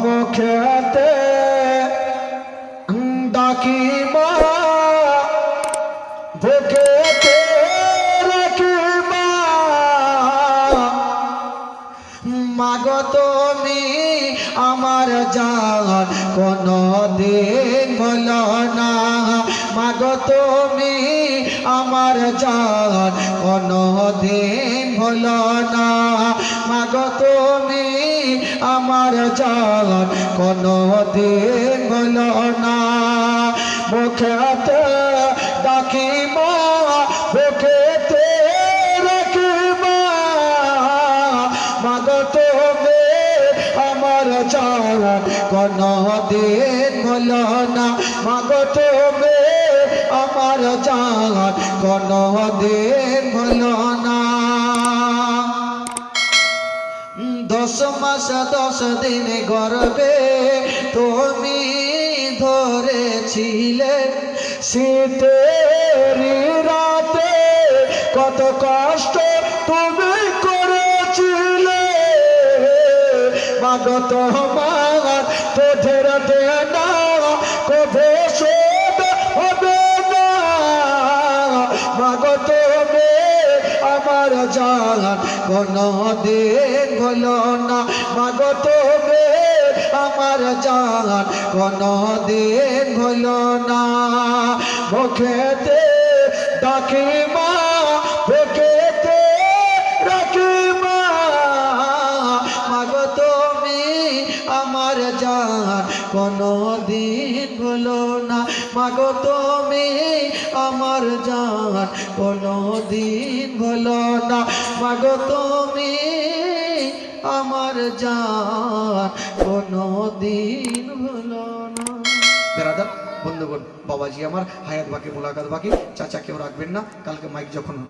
মুখেতে ডাকি মা, বুকেতে রাখি মা, মাগো তুমি আমার জান কোনো দিন ভুলো না, মাগো তুমি আমার জান কোনো দিন ভুলো না, মাগো তুমি আমার জান কোনো দিন ভুলো না। মুখেতে ডাকি মা, বুকেতে রাখি মা, মাগো তুমি আমার জান কোনো দিন ভুলো না, মাগো তুমি আমার জান কোনো দিন ভুলো না। 10 মাস 10 দিন গর্ভে তুমি ধরেছিলে, শীতের রাতে কত কষ্ট তুমি করেছিলে, মাগো তোমার তোদের দেনা কবে শোধ হবে না, মাগো তুমি আমার জান কোনো দিন ভুলো না, মাগো তুমি আমার জান কোনো দিন ভুলো না। মুখেতে ডাকি মা, বুকেতে রাখি মা, মাগো তুমি আমার জান কোনো দিন ভুলো না, মাগো তুমি আমার জান কোনো দিন ভুলো না, মাগো তুমি আমার জান কোনো দিন ভুলো না। বেরাদার বন্ধুগণ, বাবাজি আমার হায়াত বাকি, মোলাকাত বাকি, চাচা কেউ রাখবেন না, কালকে মাইক যখন